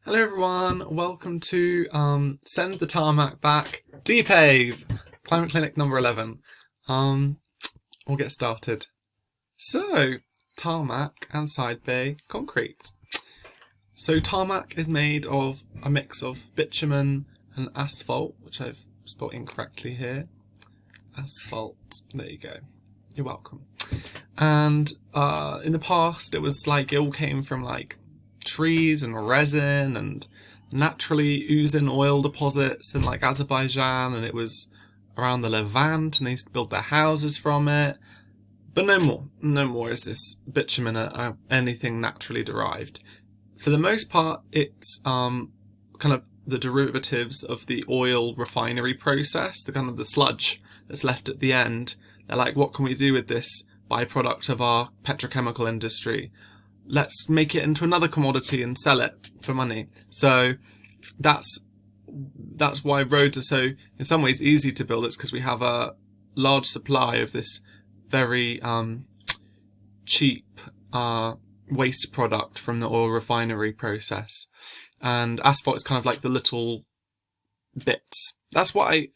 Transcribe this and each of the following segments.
Hello everyone, welcome to Send the Tarmac Back, DEPAVE, Climate Clinic number 11. We'll get started. So, tarmac and side bay concrete. So tarmac is made of a mix of bitumen and asphalt, which I've spelled incorrectly here. Asphalt, there you go. You're welcome. And in the past it was like it all came from like trees and resin and naturally oozing oil deposits in like Azerbaijan, and it was around the Levant and they used to build their houses from it. But no more is this bitumen or anything naturally derived. For the most part, it's kind of the derivatives of the oil refinery process, the kind of the sludge that's left at the end. They're like, what can we do with this byproduct of our petrochemical industry? Let's make it into another commodity and sell it for money. So that's why roads are so, in some ways, easy to build. It's because we have a large supply of this very cheap waste product from the oil refinery process. And asphalt is kind of like the little bits. That's what I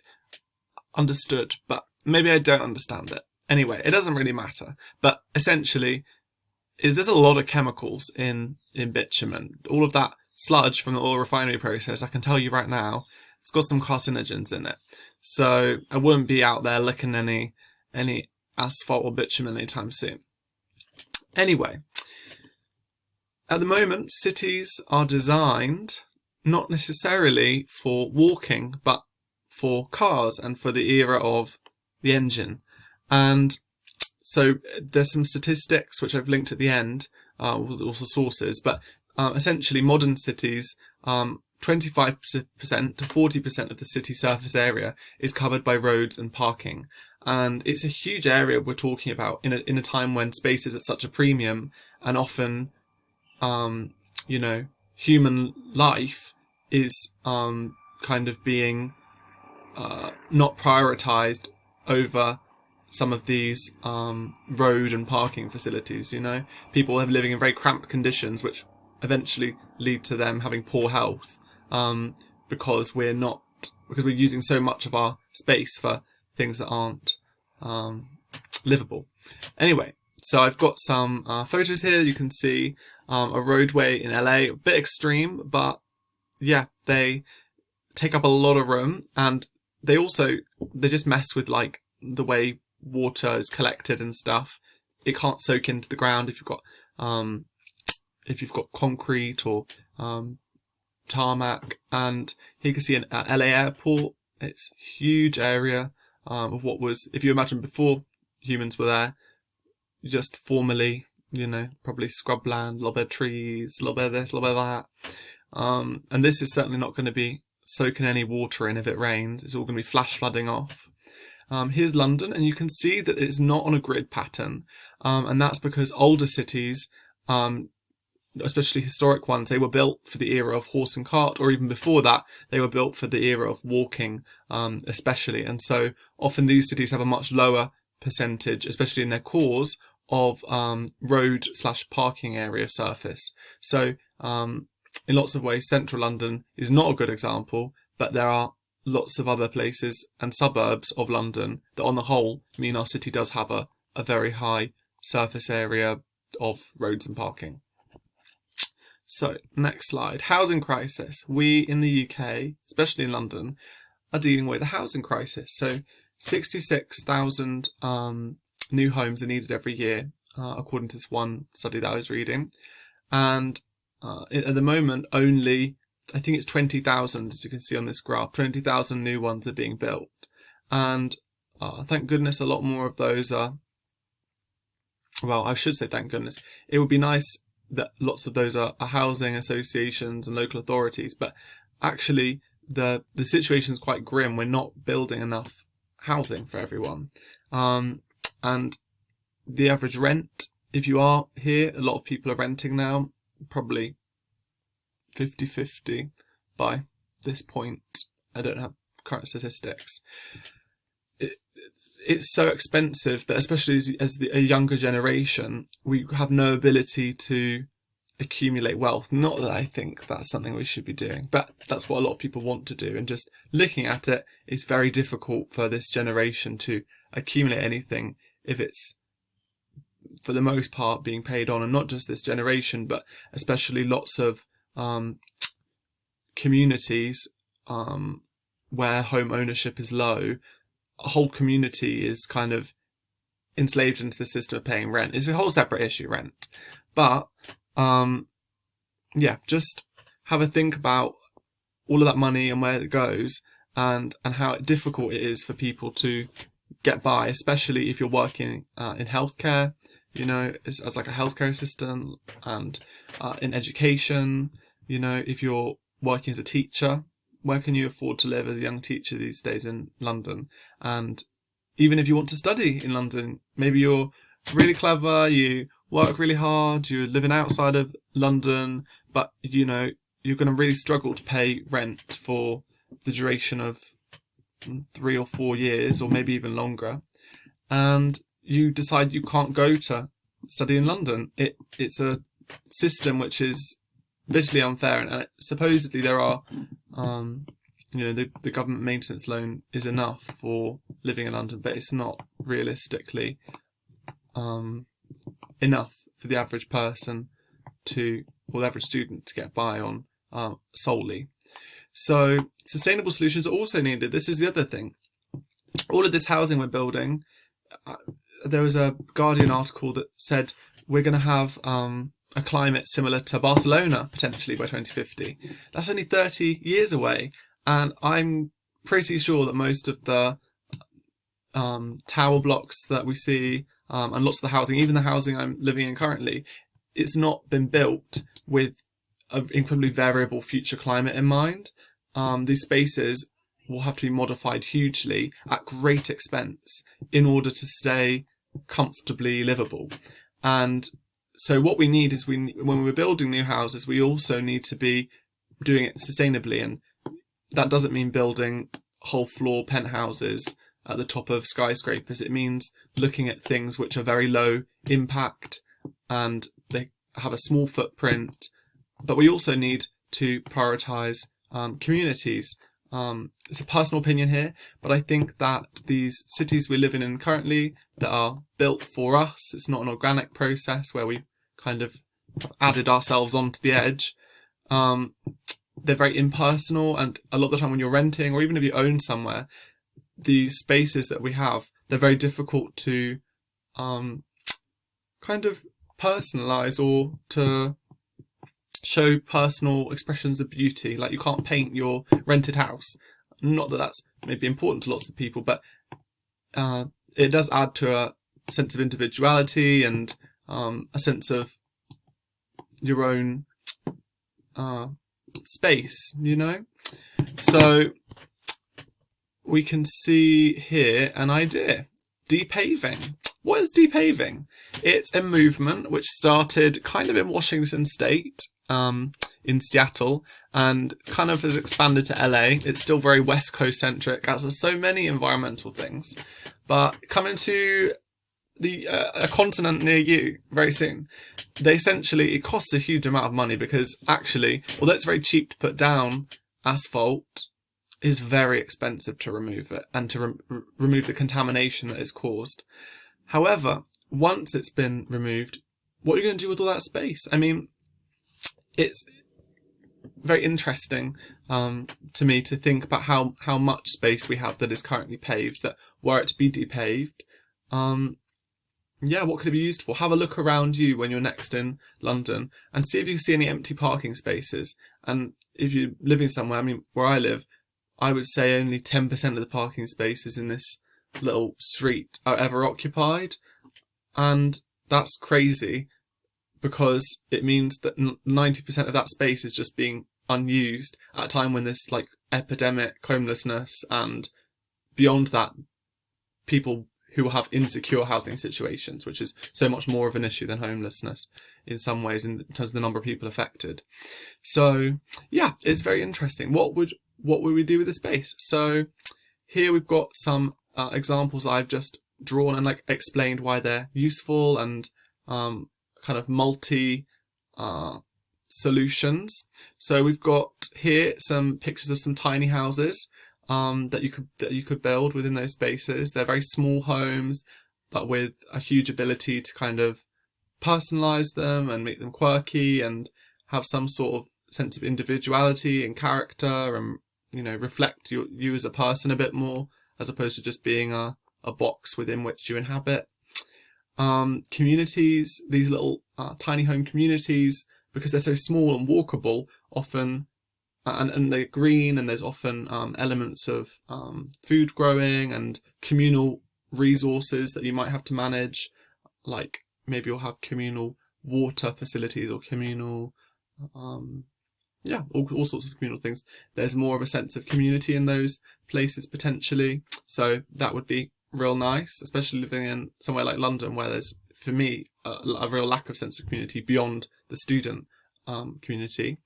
understood, but maybe I don't understand it. Anyway, it doesn't really matter. But essentially, there's a lot of chemicals in bitumen. All of that sludge from the oil refinery process, I can tell you right now, it's got some carcinogens in it. So I wouldn't be out there licking any asphalt or bitumen anytime soon. Anyway, at the moment, cities are designed not necessarily for walking, but for cars and for the era of the engine. And so there's some statistics which I've linked at the end, also sources, but essentially modern cities, 25% to 40% of the city surface area is covered by roads and parking. And it's a huge area we're talking about in a time when space is at such a premium, and often, human life is kind of being not prioritized over some of these road and parking facilities. People are living in very cramped conditions, which eventually lead to them having poor health, because we're using so much of our space for things that aren't livable. Anyway, so I've got some photos here. You can see a roadway in LA, a bit extreme, but yeah, they take up a lot of room, and they just mess with like the way water is collected and stuff. It can't soak into the ground if you've got concrete or tarmac. And here you can see an LA airport. It's a huge area of what was, if you imagine before humans were there, just formerly, probably scrubland, a little bit of trees, a little bit of this, a little bit of that. And this is certainly not going to be soaking any water in if it rains. It's all going to be flash flooding off. Here's London, and you can see that it's not on a grid pattern, and that's because older cities, especially historic ones, they were built for the era of horse and cart, or even before that, they were built for the era of walking, especially. And so often these cities have a much lower percentage, especially in their cores, of road/parking area surface. So in lots of ways, central London is not a good example, but there are lots of other places and suburbs of London that on the whole mean our city does have a very high surface area of roads and parking. So, next slide. Housing crisis. We in the UK, especially in London, are dealing with a housing crisis. So 66,000 new homes are needed every year, according to this one study that I was reading. And at the moment, only, I think it's 20,000, as you can see on this graph, 20,000 new ones are being built. And thank goodness a lot more of those are, well, I should say thank goodness. It would be nice that lots of those are housing associations and local authorities, but actually the situation is quite grim. We're not building enough housing for everyone. And the average rent, if you are here, a lot of people are renting now, probably 50-50 by this point. I don't have current statistics. It's so expensive that, especially as a younger generation, we have no ability to accumulate wealth. Not that I think that's something we should be doing, but that's what a lot of people want to do. And just looking at it, it's very difficult for this generation to accumulate anything if it's, for the most part, being paid on. And not just this generation, but especially lots of communities where home ownership is low. A whole community is kind of enslaved into the system of paying rent. It's a whole separate issue, rent. But just have a think about all of that money and where it goes, and how difficult it is for people to get by, especially if you're working in healthcare, as like a healthcare assistant, and in education, if you're working as a teacher. Where can you afford to live as a young teacher these days in London? And even if you want to study in London, maybe you're really clever, you work really hard, you're living outside of London, but you're going to really struggle to pay rent for the duration of 3 or 4 years, or maybe even longer, and you decide you can't go to study in London. It's a system which is visually unfair, and supposedly there are the government maintenance loan is enough for living in London, but it's not realistically enough for the average person or the average student to get by on solely. So sustainable solutions are also needed. This is the other thing. All of this housing we're building, there was a Guardian article that said we're going to have a climate similar to Barcelona potentially by 2050. That's only 30 years away, and I'm pretty sure that most of the tower blocks that we see, and lots of the housing, even the housing I'm living in currently, it's not been built with an incredibly variable future climate in mind. These spaces will have to be modified hugely at great expense in order to stay comfortably livable. And so what we need is, when we're building new houses, we also need to be doing it sustainably. And that doesn't mean building whole floor penthouses at the top of skyscrapers. It means looking at things which are very low impact and they have a small footprint. But we also need to prioritise communities. It's a personal opinion here, but I think that these cities we live in currently that are built for us, it's not an organic process where we kind of added ourselves onto the edge. They're very impersonal, and a lot of the time when you're renting, or even if you own somewhere, these spaces that we have, they're very difficult to kind of personalise or to show personal expressions of beauty. Like, you can't paint your rented house. Not that that's maybe important to lots of people, but it does add to a sense of individuality and a sense of your own space, So we can see here an idea. Depaving. What is depaving? It's a movement which started kind of in Washington State, in Seattle, and kind of has expanded to LA. It's still very West Coast centric, as are so many environmental things. But coming to a continent near you very soon, it costs a huge amount of money, because actually, although it's very cheap to put down asphalt, it's very expensive to remove it and to remove the contamination that it's caused. However, once it's been removed, what are you going to do with all that space? I mean, it's very interesting to me to think about how much space we have that is currently paved, that were it to be depaved, what could it be used for? Have a look around you when you're next in London and see if you see any empty parking spaces. And if you're living somewhere, I mean, where I live, I would say only 10% of the parking spaces in this little street are ever occupied. And that's crazy, because it means that 90% of that space is just being unused at a time when there's like epidemic homelessness, and beyond that, people who will have insecure housing situations, which is so much more of an issue than homelessness in some ways in terms of the number of people affected. So yeah, it's very interesting. What would we do with the space? So here we've got some examples I've just drawn and explained why they're useful and kind of multi solutions. So we've got here some pictures of some tiny houses that you could build within those spaces. They're very small homes, but with a huge ability to kind of personalize them and make them quirky and have some sort of sense of individuality and character, and reflect you as a person a bit more, as opposed to just being a box within which you inhabit. Communities, these little tiny home communities, because they're so small and walkable, often and they're green, and there's often elements of food growing and communal resources that you might have to manage, like maybe you'll have communal water facilities or communal all sorts of communal things. There's more of a sense of community in those places potentially, so that would be real nice, especially living in somewhere like London, where there's, for me, a real lack of sense of community beyond the student community.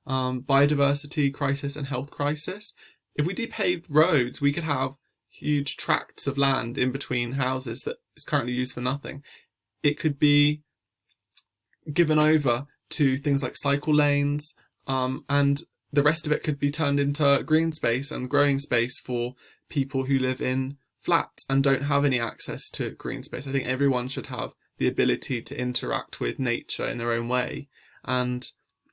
Biodiversity crisis and health crisis. If we depaved roads, we could have huge tracts of land in between houses that is currently used for nothing. It could be given over to things like cycle lanes, and the rest of it could be turned into green space and growing space for people who live in flats and don't have any access to green space. I think everyone should have the ability to interact with nature in their own way. And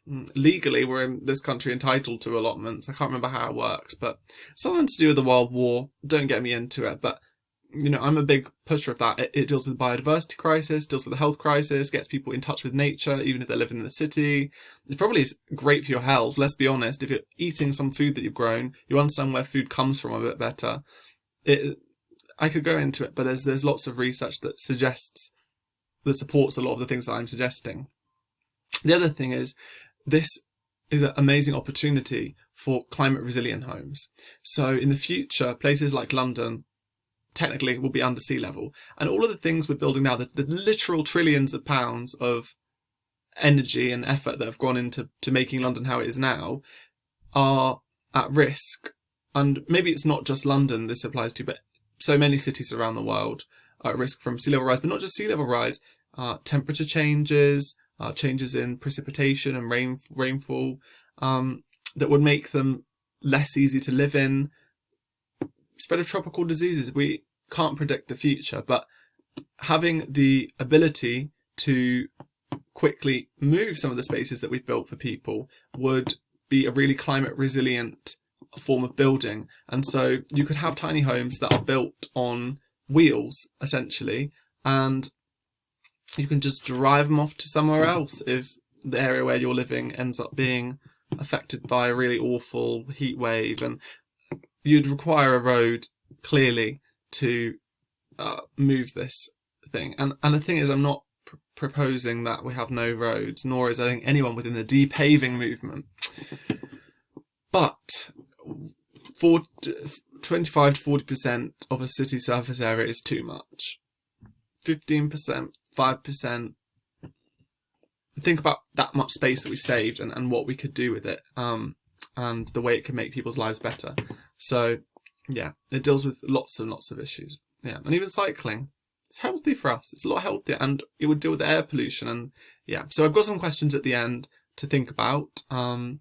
legally, we're in this country entitled to allotments. I can't remember how it works, but something to do with the World War. Don't get me into it, but I'm a big pusher of that. It deals with the biodiversity crisis, deals with the health crisis, gets people in touch with nature, even if they're living in the city. It probably is great for your health. Let's be honest. If you're eating some food that you've grown, you understand where food comes from a bit better. I could go into it, but there's lots of research that supports a lot of the things that I'm suggesting. The other thing is, this is an amazing opportunity for climate resilient homes. So in the future, places like London technically will be under sea level, and all of the things we're building now, the literal trillions of pounds of energy and effort that have gone into making London how it is now, are at risk. And maybe it's not just London this applies to, but so many cities around the world are at risk from sea level rise, but not just sea level rise, temperature changes, changes in precipitation and rainfall, that would make them less easy to live in. Spread of tropical diseases. We can't predict the future, but having the ability to quickly move some of the spaces that we've built for people would be a really climate resilient form of building. And so you could have tiny homes that are built on wheels, essentially, and you can just drive them off to somewhere else if the area where you're living ends up being affected by a really awful heat wave. And you'd require a road, clearly, to move this thing. And the thing is, I'm not proposing that we have no roads, nor is I think anyone within the depaving movement. But 25 to 40% of a city surface area is too much. 15%, 5%. Think about that much space that we've saved and what we could do with it, and the way it can make people's lives better. So, yeah, it deals with lots and lots of issues. Yeah, and even cycling. It's healthy for us. It's a lot healthier, and it would deal with air pollution. And yeah, so I've got some questions at the end to think about. And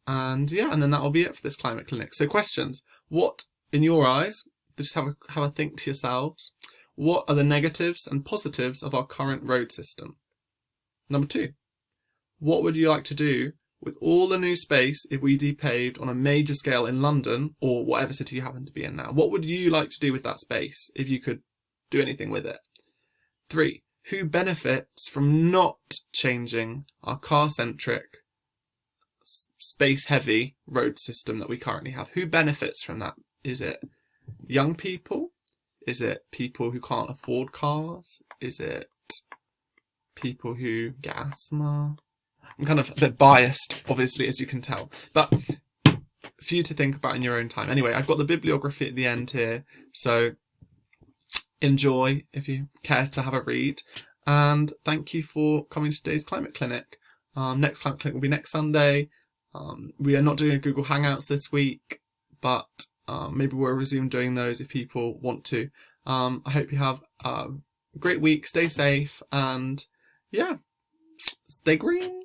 then that'll be it for this climate clinic. So questions. What, in your eyes, just have a think to yourselves, what are the negatives and positives of our current road system? Number 2, what would you like to do with all the new space if we depaved on a major scale in London or whatever city you happen to be in now? What would you like to do with that space if you could do anything with it? 3, who benefits from not changing our car-centric, space-heavy road system that we currently have? Who benefits from that? Is it young people? Is it people who can't afford cars? Is it people who get asthma? I'm kind of a bit biased, obviously, as you can tell, but for you to think about in your own time. Anyway, I've got the bibliography at the end here, so enjoy if you care to have a read. And thank you for coming to today's Climate Clinic. Next Climate Clinic will be next Sunday. We are not doing a Google Hangouts this week, but maybe we'll resume doing those if people want to. I hope you have a great week, stay safe, and yeah, stay green.